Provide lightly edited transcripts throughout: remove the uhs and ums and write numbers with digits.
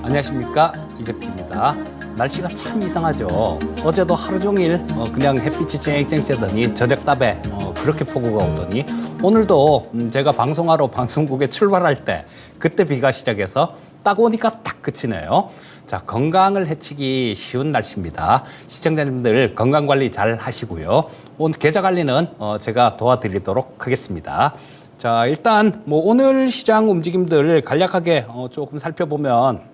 안녕하십니까, 이재필입니다. 날씨가 참 이상하죠. 어제도 하루 종일 그냥 햇빛이 쨍쨍 쬐더니 저녁 답에 그렇게 폭우가 오더니 오늘도 제가 방송하러 방송국에 출발할 때 그때 비가 시작해서 딱 오니까 딱 그치네요. 자, 건강을 해치기 쉬운 날씨입니다. 시청자님들 건강관리 잘 하시고요. 오늘 계좌관리는 제가 도와드리도록 하겠습니다. 자, 일단 오늘 시장 움직임들 간략하게 조금 살펴보면,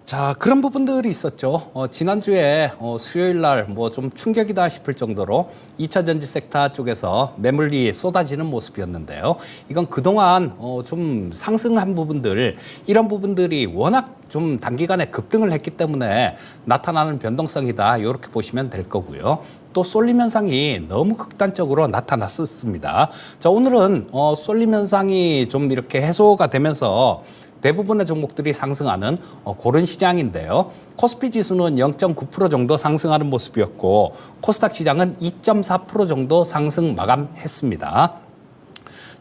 자, 그런 부분들이 있었죠. 지난주에 수요일 날 좀 충격이다 싶을 정도로 2차 전지 섹터 쪽에서 매물이 쏟아지는 모습이었는데요. 이건 그동안 좀 상승한 부분들, 이런 부분들이 워낙 좀 단기간에 급등을 했기 때문에 나타나는 변동성이다, 이렇게 보시면 될 거고요. 또 쏠림 현상이 너무 극단적으로 나타났었습니다. 자, 오늘은 쏠림 현상이 좀 이렇게 해소가 되면서 대부분의 종목들이 상승하는 그런 시장인데요. 코스피 지수는 0.9% 정도 상승하는 모습이었고, 코스닥 시장은 2.4% 정도 상승 마감했습니다.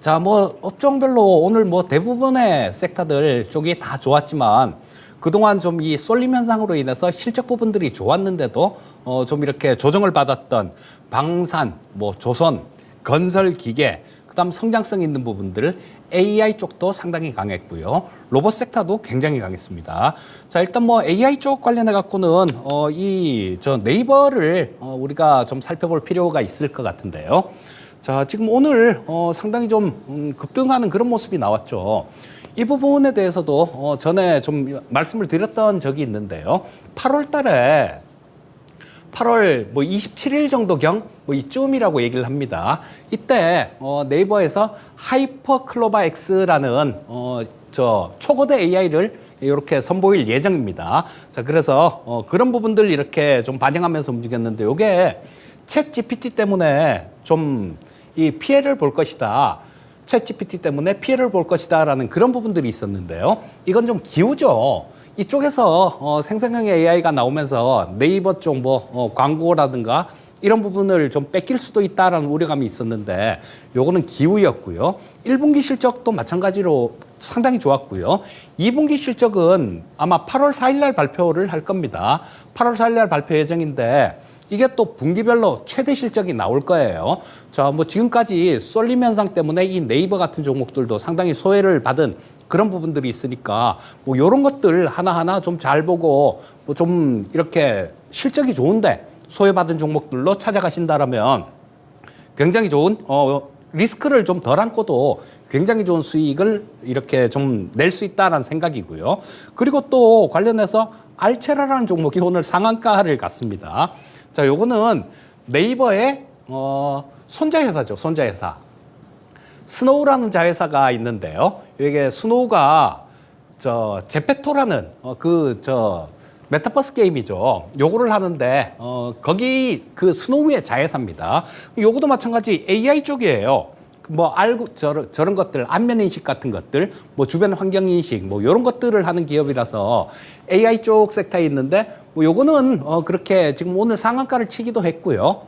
자, 업종별로 오늘 대부분의 섹터들 쪽이 다 좋았지만, 그동안 좀 이 쏠림 현상으로 인해서 실적 부분들이 좋았는데도 좀 이렇게 조정을 받았던 방산, 조선, 건설 기계, 그다음 성장성 있는 부분들, AI 쪽도 상당히 강했고요. 로봇 섹터도 굉장히 강했습니다. 자, 일단 AI 쪽 관련해 갖고는 네이버를 우리가 좀 살펴볼 필요가 있을 것 같은데요. 자, 지금 오늘 상당히 좀 급등하는 그런 모습이 나왔죠. 이 부분에 대해서도 전에 좀 말씀을 드렸던 적이 있는데요. 8월 달에 8월 27일 정도경 이쯤이라고 얘기를 합니다. 이때 네이버에서 하이퍼클로바 X라는 초거대 AI를 이렇게 선보일 예정입니다. 자, 그래서 그런 부분들 이렇게 좀 반영하면서 움직였는데, 이게 챗 GPT 때문에 좀 이 피해를 볼 것이다. 챗 GPT 때문에 피해를 볼 것이다라는 그런 부분들이 있었는데요. 이건 좀 기우죠. 이쪽에서 생성형 AI가 나오면서 네이버 쪽 광고라든가 이런 부분을 좀 뺏길 수도 있다라는 우려감이 있었는데, 요거는 기우였고요. 1분기 실적도 마찬가지로 상당히 좋았고요. 2분기 실적은 아마 8월 4일 날 발표를 할 겁니다. 8월 4일 날 발표 예정인데, 이게 또 분기별로 최대 실적이 나올 거예요. 자, 지금까지 쏠림 현상 때문에 이 네이버 같은 종목들도 상당히 소외를 받은 그런 부분들이 있으니까 요런 것들 하나하나 좀 잘 보고 좀 이렇게 실적이 좋은데 소외받은 종목들로 찾아가신다라면 굉장히 좋은 리스크를 좀 덜 안고도 굉장히 좋은 수익을 이렇게 좀 낼 수 있다라는 생각이고요. 그리고 또 관련해서 알체라라는 종목이 오늘 상한가를 갔습니다. 자, 요거는 네이버의 손자회사죠. 손자회사. 스노우라는 자회사가 있는데요. 이게 스노우가 제페토라는 메타버스 게임이죠. 요거를 하는데 거기 그 스노우의 자회사입니다. 요거도 마찬가지 AI 쪽이에요. 알고 저런 것들, 안면 인식 같은 것들, 주변 환경 인식, 요런 것들을 하는 기업이라서 AI 쪽 섹터에 있는데, 요거는 그렇게 지금 오늘 상한가를 치기도 했고요.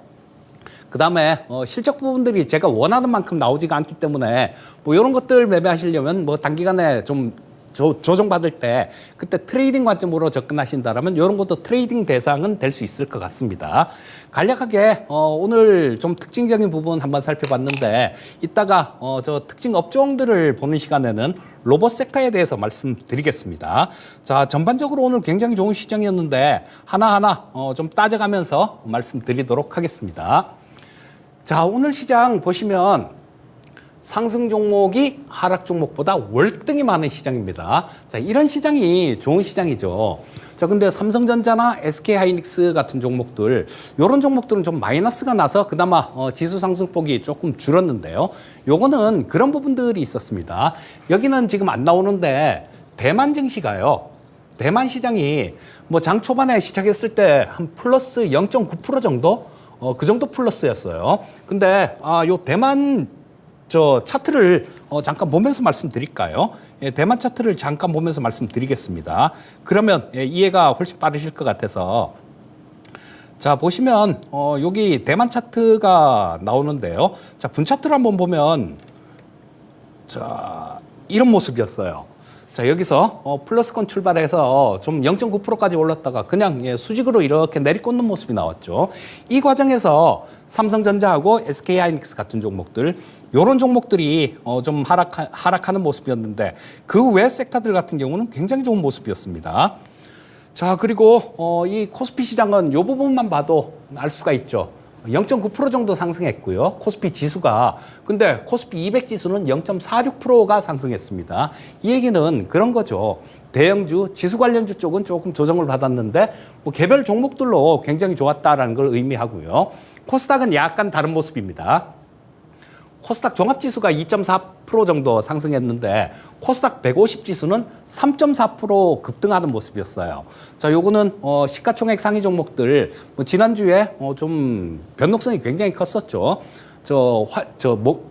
그 다음에 실적 부분들이 제가 원하는 만큼 나오지가 않기 때문에 요런 것들 매매하시려면 단기간에 좀 조정받을 때 그때 트레이딩 관점으로 접근하신다라면 이런 것도 트레이딩 대상은 될 수 있을 것 같습니다. 간략하게 오늘 좀 특징적인 부분 한번 살펴봤는데, 이따가 특징 업종들을 보는 시간에는 로봇 섹터에 대해서 말씀드리겠습니다. 자, 전반적으로 오늘 굉장히 좋은 시장이었는데 하나하나 좀 따져가면서 말씀드리도록 하겠습니다. 자, 오늘 시장 보시면 상승 종목이 하락 종목보다 월등히 많은 시장입니다. 자, 이런 시장이 좋은 시장이죠. 자, 근데 삼성전자나 SK하이닉스 같은 종목들, 이런 종목들은 좀 마이너스가 나서 그나마 지수 상승폭이 조금 줄었는데요. 요거는 그런 부분들이 있었습니다. 여기는 지금 안 나오는데 대만 증시가요. 대만 시장이 장 초반에 시작했을 때 한 플러스 0.9% 정도? 그 정도 플러스였어요. 근데 요 대만 차트를 잠깐 보면서 말씀드릴까요? 예, 대만 차트를 잠깐 보면서 말씀드리겠습니다. 그러면 이해가 훨씬 빠르실 것 같아서. 자, 보시면 여기 대만 차트가 나오는데요. 자, 분 차트를 한번 보면 자, 이런 모습이었어요. 자, 자, 여기서 플러스권 출발해서 좀 0.9%까지 올랐다가 그냥 수직으로 이렇게 내리꽂는 모습이 나왔죠. 이 과정에서 삼성전자하고 SK하이닉스 같은 종목들, 이런 종목들이 좀 하락하는 모습이었는데 그 외 섹터들 같은 경우는 굉장히 좋은 모습이었습니다. 자, 그리고 이 코스피 시장은 이 부분만 봐도 알 수가 있죠. 0.9% 정도 상승했고요. 코스피 지수가. 근데 코스피 200 지수는 0.46%가 상승했습니다. 이 얘기는 그런 거죠. 대형주, 지수 관련주 쪽은 조금 조정을 받았는데 뭐 개별 종목들로 굉장히 좋았다라는 걸 의미하고요. 코스닥은 약간 다른 모습입니다. 코스닥 종합지수가 2.4% 정도 상승했는데 코스닥 150 지수는 3.4% 급등하는 모습이었어요. 자, 요거는 시가총액 상위 종목들 지난주에 좀 변동성이 굉장히 컸었죠.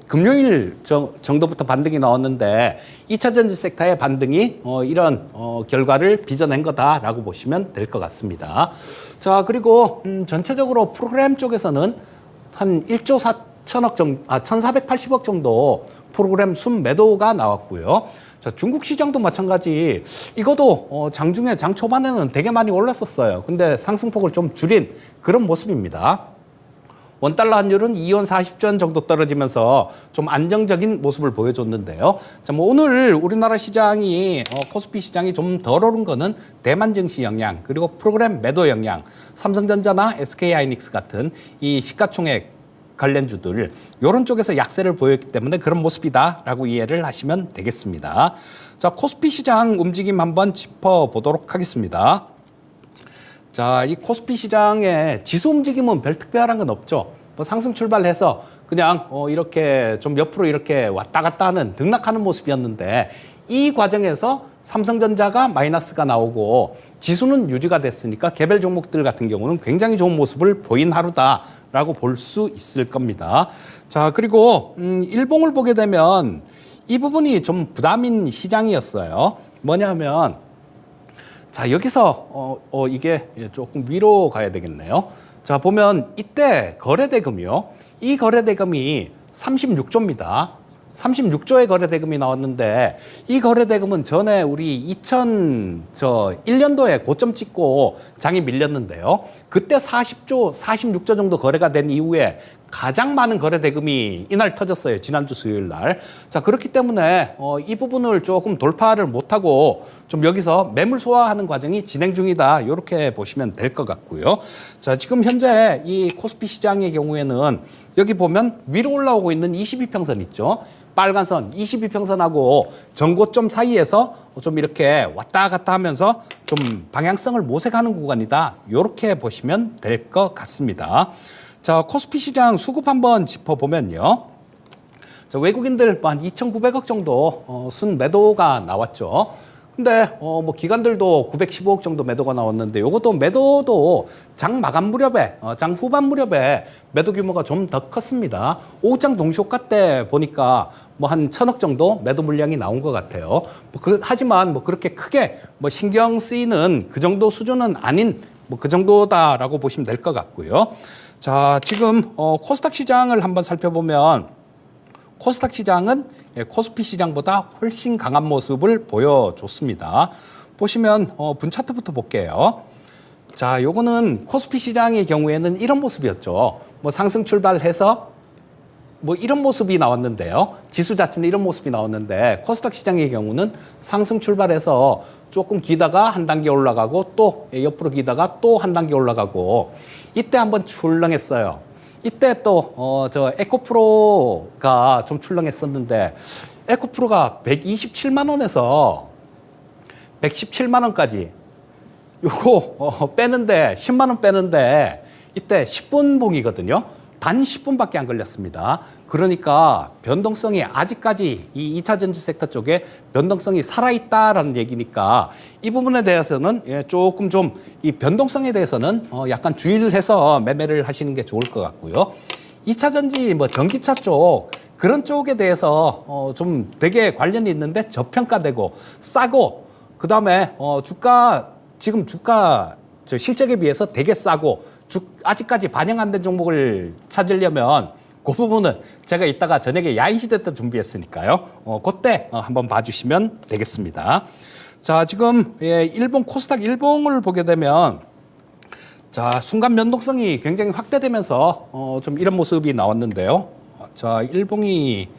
금요일 정도부터 반등이 나왔는데 2차 전지 섹터의 반등이 이런 결과를 빚어낸 거다라고 보시면 될 것 같습니다. 자, 그리고 전체적으로 프로그램 쪽에서는 한 1조 1,480억 정도 프로그램 순매도가 나왔고요. 자, 중국 시장도 마찬가지. 이것도 장중에 장 초반에는 되게 많이 올랐었어요. 근데 상승폭을 좀 줄인 그런 모습입니다. 원달러 환율은 2원 40전 정도 떨어지면서 좀 안정적인 모습을 보여줬는데요. 자, 뭐 오늘 우리나라 시장이 코스피 시장이 좀 덜 오른 거는 대만 증시 영향, 그리고 프로그램 매도 영향, 삼성전자나 SK하이닉스 같은 이 시가총액 관련주들 이런 쪽에서 약세를 보였기 때문에 그런 모습이다라고 이해를 하시면 되겠습니다. 자, 코스피 시장 움직임 한번 짚어보도록 하겠습니다. 자, 이 코스피 시장의 지수 움직임은 별 특별한 건 없죠. 뭐 상승 출발해서 그냥 이렇게 좀 옆으로 이렇게 왔다 갔다 하는 등락하는 모습이었는데 이 과정에서 삼성전자가 마이너스가 나오고 지수는 유지가 됐으니까 개별 종목들 같은 경우는 굉장히 좋은 모습을 보인 하루다라고 볼 수 있을 겁니다. 자, 그리고 일봉을 보게 되면 이 부분이 좀 부담인 시장이었어요. 뭐냐면 자, 여기서 이게 조금 위로 가야 되겠네요. 자, 보면 이때 거래대금이요. 이 거래대금이 36조입니다. 36조의 거래대금이 나왔는데 이 거래대금은 전에 우리 2001년도에 고점 찍고 장이 밀렸는데요. 그때 40조, 46조 정도 거래가 된 이후에 가장 많은 거래대금이 이날 터졌어요. 지난주 수요일 날. 자, 그렇기 때문에 이 부분을 조금 돌파를 못하고 좀 여기서 매물 소화하는 과정이 진행 중이다. 이렇게 보시면 될 것 같고요. 자, 지금 현재 이 코스피 시장의 경우에는 여기 보면 위로 올라오고 있는 22평선 있죠. 빨간 선 22평선하고 전고점 사이에서 좀 이렇게 왔다 갔다 하면서 좀 방향성을 모색하는 구간이다. 이렇게 보시면 될 것 같습니다. 자, 코스피 시장 수급 한번 짚어보면요. 자, 외국인들 한 2,900억 정도 순 매도가 나왔죠. 근데 뭐 기관들도 915억 정도 매도가 나왔는데 이것도 매도도 장 마감 무렵에 장 후반 무렵에 매도 규모가 좀 더 컸습니다. 오후장 동시호가 때 보니까 뭐 한 1,000억 정도 매도 물량이 나온 것 같아요. 하지만 뭐 그렇게 크게 뭐 신경 쓰이는 그 정도 수준은 아닌 뭐 그 정도다라고 보시면 될 것 같고요. 자, 지금 코스닥 시장을 한번 살펴보면 코스닥 시장은 코스피 시장보다 훨씬 강한 모습을 보여줬습니다. 보시면 분 차트부터 볼게요. 자, 요거는 코스피 시장의 경우에는 이런 모습이었죠. 뭐 상승 출발해서 뭐 이런 모습이 나왔는데요. 지수 자체는 이런 모습이 나왔는데 코스닥 시장의 경우는 상승 출발해서 조금 기다가 한 단계 올라가고 또 옆으로 기다가 또 한 단계 올라가고 이때 한번 출렁했어요. 이때 또 에코프로가 좀 출렁했었는데 에코프로가 127만 원에서 117만 원까지 요거 빼는데 10만 원 빼는데 이때 10분 봉이거든요. 단 10분밖에 안 걸렸습니다. 그러니까 변동성이 아직까지 이 2차 전지 섹터 쪽에 변동성이 살아있다라는 얘기니까 이 부분에 대해서는 조금 좀 이 변동성에 대해서는 약간 주의를 해서 매매를 하시는 게 좋을 것 같고요. 2차 전지 뭐 전기차 쪽 그런 쪽에 대해서 좀 되게 관련이 있는데 저평가되고 싸고 그다음에 지금 주가 실적에 비해서 되게 싸고 아직까지 반영 안 된 종목을 찾으려면 그 부분은 제가 이따가 저녁에 야인시대 때 준비했으니까요. 그때 한번 봐주시면 되겠습니다. 자, 지금 일봉 코스닥 일봉을 보게 되면 자, 순간 변동성이 굉장히 확대되면서 좀 이런 모습이 나왔는데요. 자, 일봉이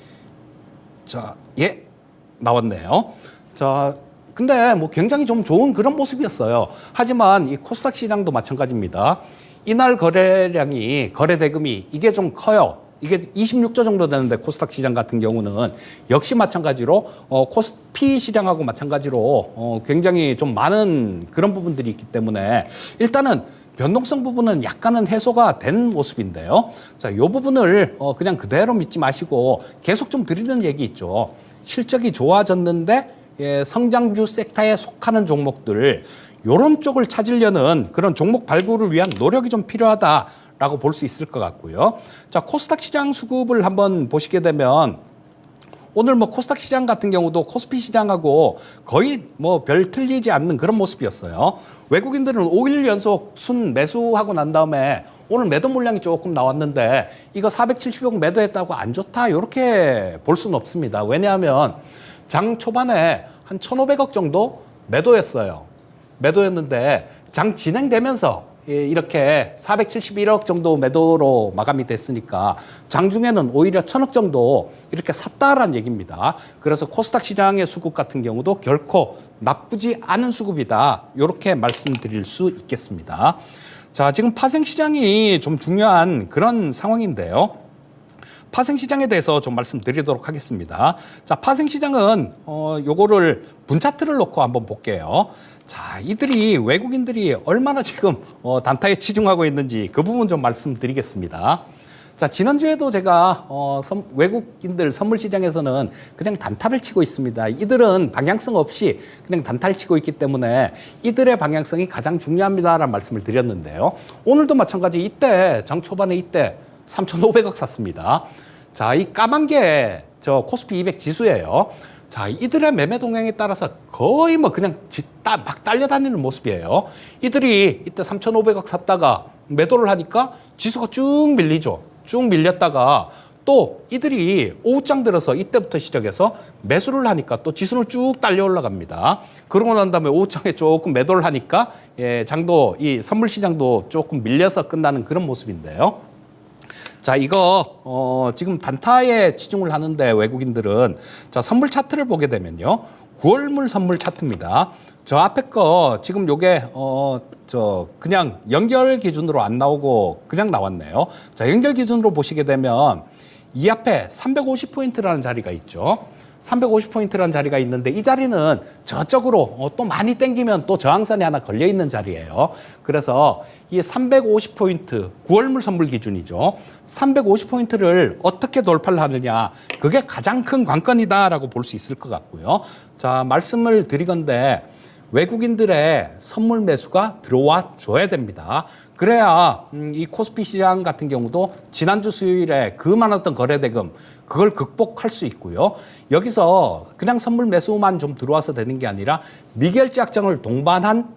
나왔네요. 자, 근데 뭐 굉장히 좀 좋은 그런 모습이었어요. 하지만 이 코스닥 시장도 마찬가지입니다. 이날 거래량이 거래 대금이 이게 좀 커요. 이게 26조 정도 되는데 코스닥 시장 같은 경우는 역시 마찬가지로 코스피 시장하고 마찬가지로 굉장히 좀 많은 그런 부분들이 있기 때문에 일단은 변동성 부분은 약간은 해소가 된 모습인데요. 자, 이 부분을 그냥 그대로 믿지 마시고 계속 좀 드리는 얘기 있죠. 실적이 좋아졌는데 성장주 섹터에 속하는 종목들 요런 쪽을 찾으려는 그런 종목 발굴을 위한 노력이 좀 필요하다라고 볼 수 있을 것 같고요. 자, 코스닥 시장 수급을 한번 보시게 되면 오늘 뭐 코스닥 시장 같은 경우도 코스피 시장하고 거의 뭐 별 틀리지 않는 그런 모습이었어요. 외국인들은 5일 연속 순 매수하고 난 다음에 오늘 매도 물량이 조금 나왔는데 이거 470억 매도했다고 안 좋다 이렇게 볼 수는 없습니다. 왜냐하면 장 초반에 한 1,500억 정도 매도였는데 장 진행되면서 이렇게 471억 정도 매도로 마감이 됐으니까 장중에는 오히려 1,000억 정도 이렇게 샀다라는 얘기입니다. 그래서 코스닥 시장의 수급 같은 경우도 결코 나쁘지 않은 수급이다. 이렇게 말씀드릴 수 있겠습니다. 자, 지금 파생 시장이 좀 중요한 그런 상황인데요. 파생 시장에 대해서 좀 말씀드리도록 하겠습니다. 자, 파생 시장은 요거를 분차트를 놓고 한번 볼게요. 자, 이들이 외국인들이 얼마나 지금 단타에 치중하고 있는지 그 부분 좀 말씀드리겠습니다. 자, 지난주에도 제가 외국인들 선물 시장에서는 그냥 단타를 치고 있습니다. 이들은 방향성 없이 그냥 단타를 치고 있기 때문에 이들의 방향성이 가장 중요합니다라는 말씀을 드렸는데요. 오늘도 마찬가지 이때 장 초반에 이때 3,500억 샀습니다. 자, 이 까만 게 저 코스피 200 지수예요. 자, 이들의 매매 동향에 따라서 거의 뭐 그냥 막 딸려다니는 모습이에요. 이들이 이때 3,500억 샀다가 매도를 하니까 지수가 쭉 밀리죠. 쭉 밀렸다가 또 이들이 오후장 들어서 이때부터 시작해서 매수를 하니까 또 지수는 쭉 딸려 올라갑니다. 그러고 난 다음에 오후장에 조금 매도를 하니까 장도 이 선물 시장도 조금 밀려서 끝나는 그런 모습인데요. 자, 이거 지금 단타에 치중을 하는데 외국인들은 자, 선물 차트를 보게 되면요. 9월물 선물 차트입니다. 저 앞에 거 지금 요게 그냥 연결 기준으로 안 나오고 그냥 나왔네요. 자, 연결 기준으로 보시게 되면 이 앞에 350포인트라는 자리가 있죠. 350포인트라는 자리가 있는데 이 자리는 저쪽으로 또 많이 땡기면 또 저항선이 하나 걸려 있는 자리예요. 그래서 이 350포인트 9월물 선물 기준이죠. 350포인트를 어떻게 돌파를 하느냐 그게 가장 큰 관건이다라고 볼 수 있을 것 같고요. 자, 말씀을 드리건대 외국인들의 선물 매수가 들어와 줘야 됩니다. 그래야 이 코스피 시장 같은 경우도 지난주 수요일에 그 많았던 거래대금 그걸 극복할 수 있고요. 여기서 그냥 선물 매수만 좀 들어와서 되는 게 아니라 미결제 확정을 동반한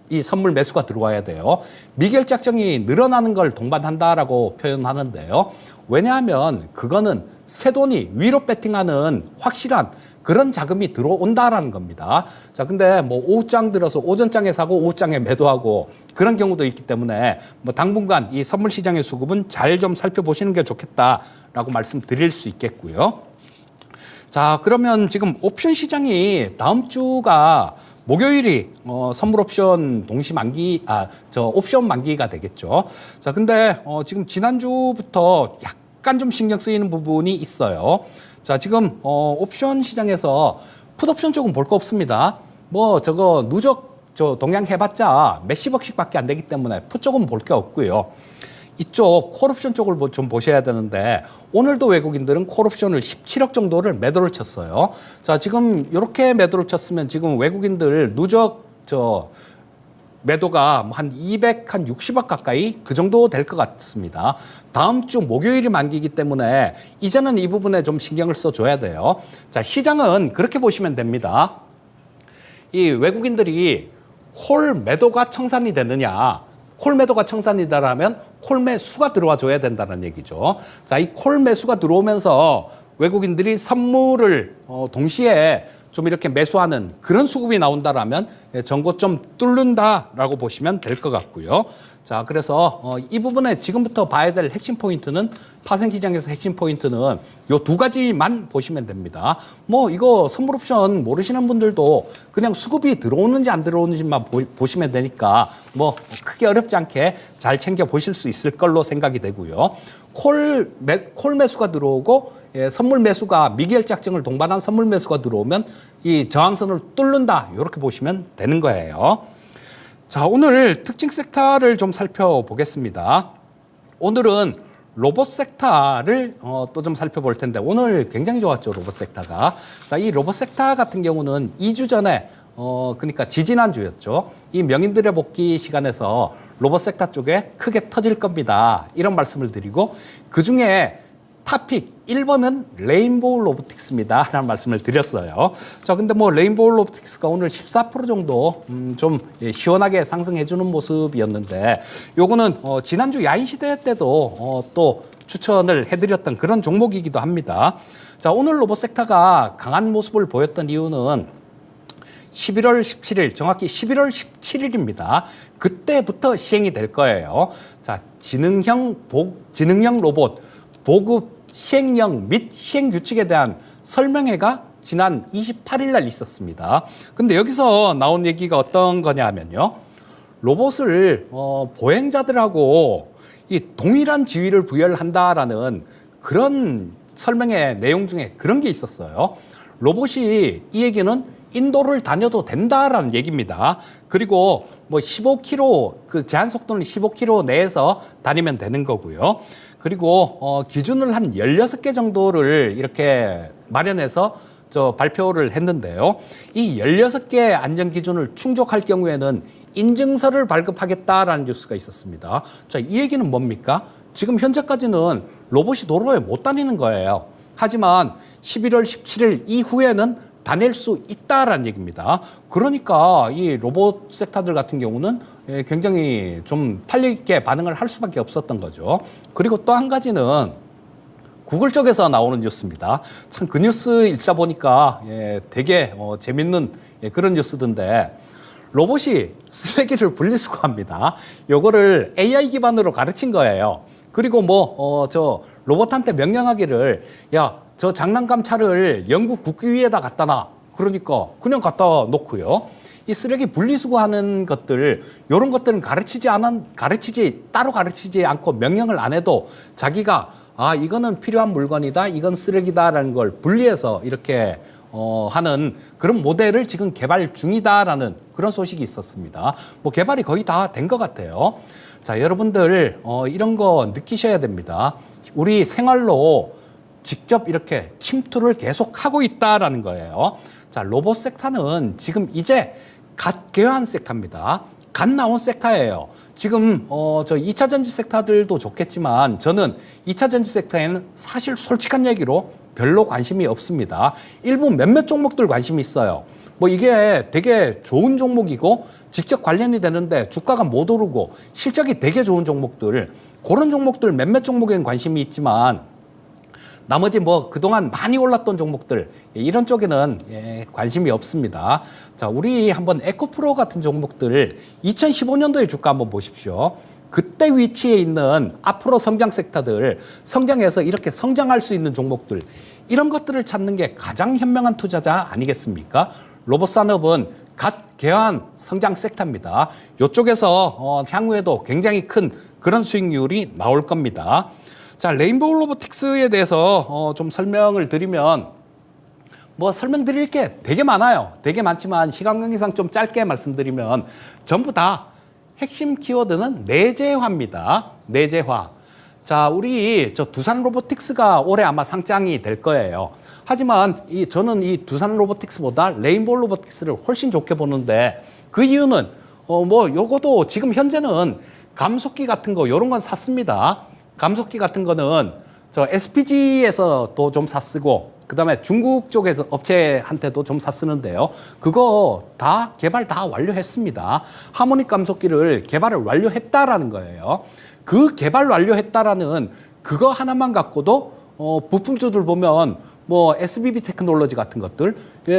이 선물 매수가 들어와야 돼요. 미결제 확정이 늘어나는 걸 동반한다라고 표현하는데요. 왜냐하면 그거는 새 돈이 위로 배팅하는 확실한 그런 자금이 들어온다라는 겁니다. 자, 근데 뭐 오후장 들어서 오전장에 사고 오후장에 매도하고 그런 경우도 있기 때문에 뭐 당분간 이 선물 시장의 수급은 잘 좀 살펴보시는 게 좋겠다라고 말씀드릴 수 있겠고요. 자, 그러면 지금 옵션 시장이 다음 주가 목요일이 선물 옵션 동시 만기, 옵션 만기가 되겠죠. 자, 근데 지금 지난주부터 약간 좀 신경 쓰이는 부분이 있어요. 자, 지금 옵션 시장에서 풋옵션 쪽은 볼 거 없습니다. 뭐 저거 누적 동향 해봤자 몇십억씩밖에 안 되기 때문에 풋 쪽은 볼 게 없고요. 이쪽 콜옵션 쪽을 좀 보셔야 되는데 오늘도 외국인들은 콜옵션을 17억 정도를 매도를 쳤어요. 자, 지금 이렇게 매도를 쳤으면 지금 외국인들 누적 매도가 한 260억 가까이 그 정도 될 것 같습니다. 다음 주 목요일이 만기이기 때문에 이제는 이 부분에 좀 신경을 써줘야 돼요. 자, 시장은 그렇게 보시면 됩니다. 이 외국인들이 콜 매도가 청산이 되느냐, 콜 매도가 청산이다라면 콜 매수가 들어와 줘야 된다는 얘기죠. 자, 이 콜 매수가 들어오면서 외국인들이 선물을 동시에 좀 이렇게 매수하는 그런 수급이 나온다라면 전고점 뚫는다라고 보시면 될 것 같고요. 자, 그래서 이 부분에 지금부터 봐야 될 핵심 포인트는 파생 기장에서 핵심 포인트는 요 두 가지만 보시면 됩니다. 뭐 이거 선물 옵션 모르시는 분들도 그냥 수급이 들어오는지 안 들어오는지만 보시면 되니까 뭐 크게 어렵지 않게 잘 챙겨 보실 수 있을 걸로 생각이 되고요. 콜 매수가 들어오고 선물 매수가 미결작정을 동반한 선물 매수가 들어오면 이 저항선을 뚫는다 이렇게 보시면 되는 거예요. 자, 오늘 특징 섹터를 좀 살펴보겠습니다. 오늘은 로봇 섹터를 또 좀 살펴볼 텐데 오늘 굉장히 좋았죠, 로봇 섹터가. 자, 이 로봇 섹터 같은 경우는 2주 전에 그러니까 지지난주였죠. 이 명인들의 복귀 시간에서 로봇 섹터 쪽에 크게 터질 겁니다. 이런 말씀을 드리고 그중에 탑픽 1번은 레인보우 로보틱스입니다. 라는 말씀을 드렸어요. 자, 근데 뭐 레인보우 로보틱스가 오늘 14% 정도 좀 시원하게 상승해 주는 모습이었는데 요거는 지난주 야인시대 때도 또 추천을 해드렸던 그런 종목이기도 합니다. 자, 오늘 로봇 섹터가 강한 모습을 보였던 이유는 11월 17일, 정확히 11월 17일입니다. 그때부터 시행이 될 거예요. 자, 지능형 로봇 보급 시행령 및 시행 규칙에 대한 설명회가 지난 28일 날 있었습니다. 근데 여기서 나온 얘기가 어떤 거냐면요. 로봇을 보행자들하고 이 동일한 지위를 부여한다라는 그런 설명회 내용 중에 그런 게 있었어요. 로봇이 이 얘기는 인도를 다녀도 된다라는 얘기입니다. 그리고 뭐 15km 그 제한 속도는 15km 내에서 다니면 되는 거고요. 그리고 기준을 한 16개 정도를 이렇게 마련해서 발표를 했는데요. 이 16개 안전 기준을 충족할 경우에는 인증서를 발급하겠다라는 뉴스가 있었습니다. 자, 이 얘기는 뭡니까? 지금 현재까지는 로봇이 도로에 못 다니는 거예요. 하지만 11월 17일 이후에는 다닐 수 있다라는 얘기입니다. 그러니까 이 로봇 섹터들 같은 경우는 굉장히 좀 탄력 있게 반응을 할 수밖에 없었던 거죠. 그리고 또 한 가지는 구글 쪽에서 나오는 뉴스입니다. 참 그 뉴스 읽다 보니까 되게 재밌는 그런 뉴스던데 로봇이 쓰레기를 분리수거합니다. 요거를 AI 기반으로 가르친 거예요. 그리고 저 로봇한테 명령하기를 야, 저 장난감 차를 영국 국기위에다 갖다 놔. 그러니까 그냥 갖다 놓고요. 이 쓰레기 분리수거하는 것들, 이런 것들은 따로 가르치지 않고 명령을 안 해도 자기가 이거는 필요한 물건이다, 이건 쓰레기다라는 걸 분리해서 이렇게 하는 그런 모델을 지금 개발 중이다라는 그런 소식이 있었습니다. 뭐 개발이 거의 다 된 것 같아요. 자, 여러분들 이런 거 느끼셔야 됩니다. 우리 생활로 직접 이렇게 침투를 계속하고 있다라는 거예요. 자, 로봇 섹터는 지금 이제 갓 개화한 섹터입니다. 갓 나온 섹터예요. 지금 저 2차 전지 섹터들도 좋겠지만 저는 2차 전지 섹터에는 사실 솔직한 얘기로 별로 관심이 없습니다. 일부 몇몇 종목들 관심이 있어요. 뭐 이게 되게 좋은 종목이고 직접 관련이 되는데 주가가 못 오르고 실적이 되게 좋은 종목들, 그런 종목들 몇몇 종목에는 관심이 있지만 나머지 뭐 그동안 많이 올랐던 종목들 이런 쪽에는 관심이 없습니다. 자, 우리 한번 에코프로 같은 종목들 2015년도의 주가 한번 보십시오. 그때 위치에 있는 앞으로 성장 섹터들, 성장해서 이렇게 성장할 수 있는 종목들, 이런 것들을 찾는 게 가장 현명한 투자자 아니겠습니까? 로봇 산업은 갓 개화한 성장 섹터입니다. 이쪽에서 향후에도 굉장히 큰 그런 수익률이 나올 겁니다. 자, 레인보우 로보틱스에 대해서 좀 설명을 드리면 뭐 설명드릴 게 되게 많아요. 되게 많지만 시간 관계상 좀 짧게 말씀드리면 전부 다 핵심 키워드는 내재화입니다. 내재화. 자, 우리 저 두산 로보틱스가 올해 아마 상장이 될 거예요. 하지만 저는 이 두산 로보틱스보다 레인보우 로보틱스를 훨씬 좋게 보는데 그 이유는 뭐 요거도 지금 현재는 감속기 같은 거 요런 건 샀습니다. 감속기 같은 거는 저 SPG에서도 좀 샀쓰고 그다음에 중국 쪽에서 업체한테도 좀 샀쓰는데요. 그거 다 개발 다 완료했습니다. 하모닉 감속기를 개발을 완료했다라는 거예요. 그 개발 완료했다라는 그거 하나만 갖고도 부품주들 보면 뭐 SBB 테크놀로지 같은 것들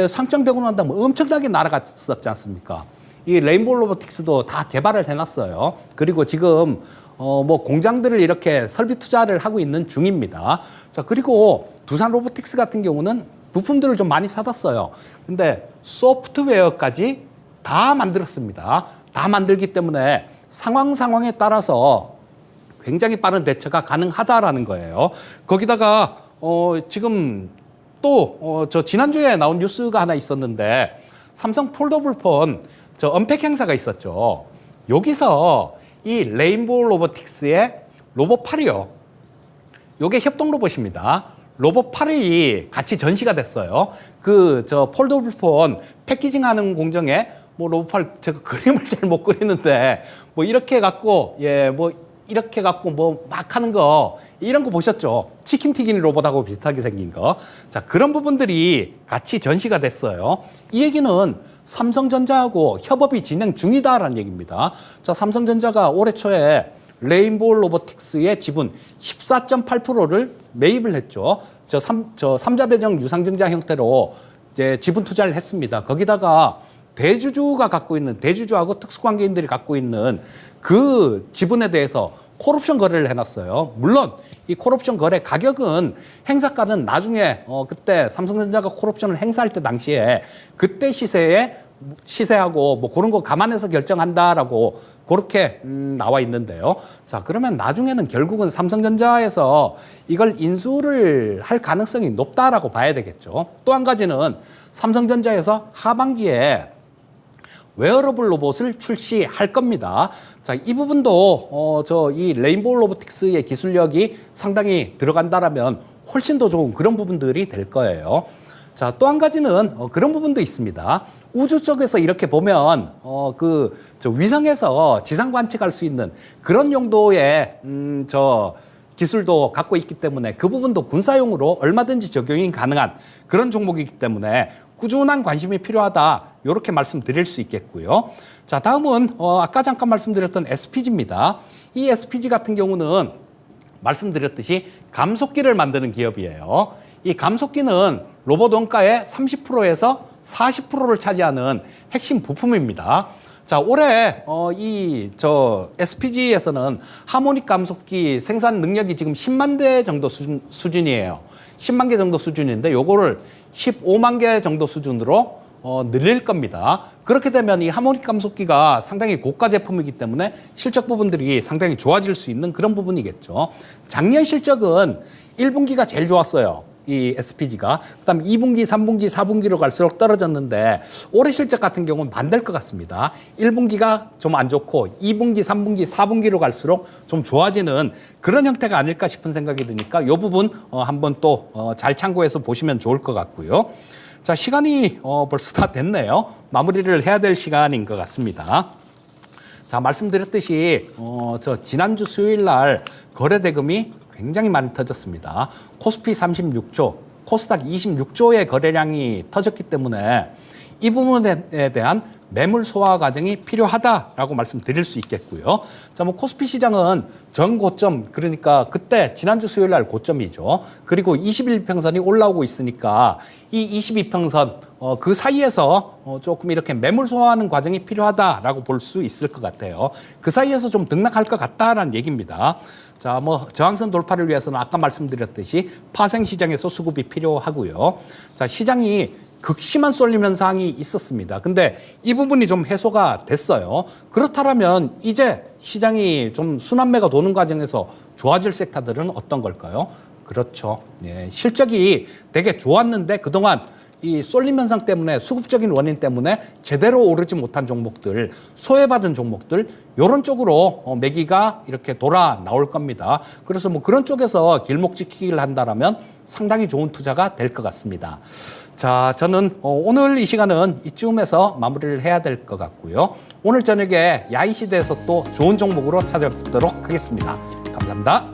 상장되고 난 다음에 엄청나게 날아갔었지 않습니까? 이 레인보우 로보틱스도 다 개발을 해놨어요. 그리고 지금 뭐 공장들을 이렇게 설비 투자를 하고 있는 중입니다. 자, 그리고 두산 로보틱스 같은 경우는 부품들을 좀 많이 사뒀어요. 근데 소프트웨어까지 다 만들었습니다. 다 만들기 때문에 상황에 따라서 굉장히 빠른 대처가 가능하다라는 거예요. 거기다가 지금 또 저 지난주에 나온 뉴스가 하나 있었는데 삼성 폴더블 폰 저 언팩 행사가 있었죠. 여기서 이 레인보우 로보틱스의 로봇 8이요. 요게 협동 로봇입니다. 로봇 8이 같이 전시가 됐어요. 그 저 폴더블 폰 패키징 하는 공정에 뭐 로봇 8 제가 그림을 잘 못 그리는데 뭐 이렇게 갖고 이렇게 갖고 뭐 막 하는 거 이런 거 보셨죠? 치킨 튀기는 로봇하고 비슷하게 생긴 거. 자, 그런 부분들이 같이 전시가 됐어요. 이 얘기는 삼성전자하고 협업이 진행 중이다라는 얘기입니다. 자, 삼성전자가 올해 초에 레인보우 로보틱스의 지분 14.8%를 매입을 했죠. 저 삼자 배정 유상증자 형태로 이제 지분 투자를 했습니다. 거기다가 대주주가 갖고 있는 대주주하고 특수관계인들이 갖고 있는 그 지분에 대해서 콜옵션 거래를 해놨어요. 물론 이 콜옵션 거래 가격은 행사가는 나중에 그때 삼성전자가 콜옵션을 행사할 때 당시에 그때 시세하고 뭐 그런 거 감안해서 결정한다라고 그렇게 나와 있는데요. 자, 그러면 나중에는 결국은 삼성전자에서 이걸 인수를 할 가능성이 높다라고 봐야 되겠죠. 또 한 가지는 삼성전자에서 하반기에 웨어러블 로봇을 출시할 겁니다. 자, 이 부분도 이 레인보우 로보틱스의 기술력이 상당히 들어간다라면 훨씬 더 좋은 그런 부분들이 될 거예요. 자, 또 한 가지는 그런 부분도 있습니다. 우주 쪽에서 이렇게 보면 저 위성에서 지상 관측할 수 있는 그런 용도의 기술도 갖고 있기 때문에 그 부분도 군사용으로 얼마든지 적용이 가능한 그런 종목이기 때문에 꾸준한 관심이 필요하다. 이렇게 말씀드릴 수 있겠고요. 자, 다음은 아까 잠깐 말씀드렸던 SPG입니다. 이 SPG 같은 경우는 말씀드렸듯이 감속기를 만드는 기업이에요. 이 감속기는 로봇 원가의 30%에서 40%를 차지하는 핵심 부품입니다. 자, 올해 SPG에서는 하모닉 감속기 생산 능력이 지금 10만 대 정도 수준이에요. 10만 개 정도 수준인데 요거를 15만 개 정도 수준으로 늘릴 겁니다. 그렇게 되면 이 하모닉 감속기가 상당히 고가 제품이기 때문에 실적 부분들이 상당히 좋아질 수 있는 그런 부분이겠죠. 작년 실적은 1분기가 제일 좋았어요. 이 SPG가. 그다음 2분기, 3분기, 4분기로 갈수록 떨어졌는데 올해 실적 같은 경우는 반대일 것 같습니다. 1분기가 좀 안 좋고 2분기, 3분기, 4분기로 갈수록 좀 좋아지는 그런 형태가 아닐까 싶은 생각이 드니까 이 부분 한번 또 잘 참고해서 보시면 좋을 것 같고요. 자, 시간이 벌써 다 됐네요. 마무리를 해야 될 시간인 것 같습니다. 자, 말씀드렸듯이 지난주 수요일 날 거래 대금이 굉장히 많이 터졌습니다. 코스피 36조, 코스닥 26조의 거래량이 터졌기 때문에 이 부분에 대한 매물 소화 과정이 필요하다라고 말씀드릴 수 있겠고요. 자, 뭐 코스피 시장은 전 고점, 그러니까 그때 지난주 수요일 날 고점이죠. 그리고 21평선이 올라오고 있으니까 이 22평선 그 사이에서 조금 이렇게 매물 소화하는 과정이 필요하다라고 볼 수 있을 것 같아요. 그 사이에서 좀 등락할 것 같다라는 얘기입니다. 자, 뭐 저항선 돌파를 위해서는 아까 말씀드렸듯이 파생 시장에서 수급이 필요하고요. 자, 시장이 극심한 쏠림 현상이 있었습니다. 근데 이 부분이 좀 해소가 됐어요. 그렇다면 이제 시장이 좀 순환매가 도는 과정에서 좋아질 섹터들은 어떤 걸까요? 그렇죠. 예, 실적이 되게 좋았는데 그동안 이 쏠림 현상 때문에 수급적인 원인 때문에 제대로 오르지 못한 종목들, 소외받은 종목들 이런 쪽으로 매기가 이렇게 돌아 나올 겁니다. 그래서 뭐 그런 쪽에서 길목 지키기를 한다라면 상당히 좋은 투자가 될 것 같습니다. 자, 저는 오늘 이 시간은 이쯤에서 마무리를 해야 될 것 같고요. 오늘 저녁에 야인 시대에서 또 좋은 종목으로 찾아뵙도록 하겠습니다. 감사합니다.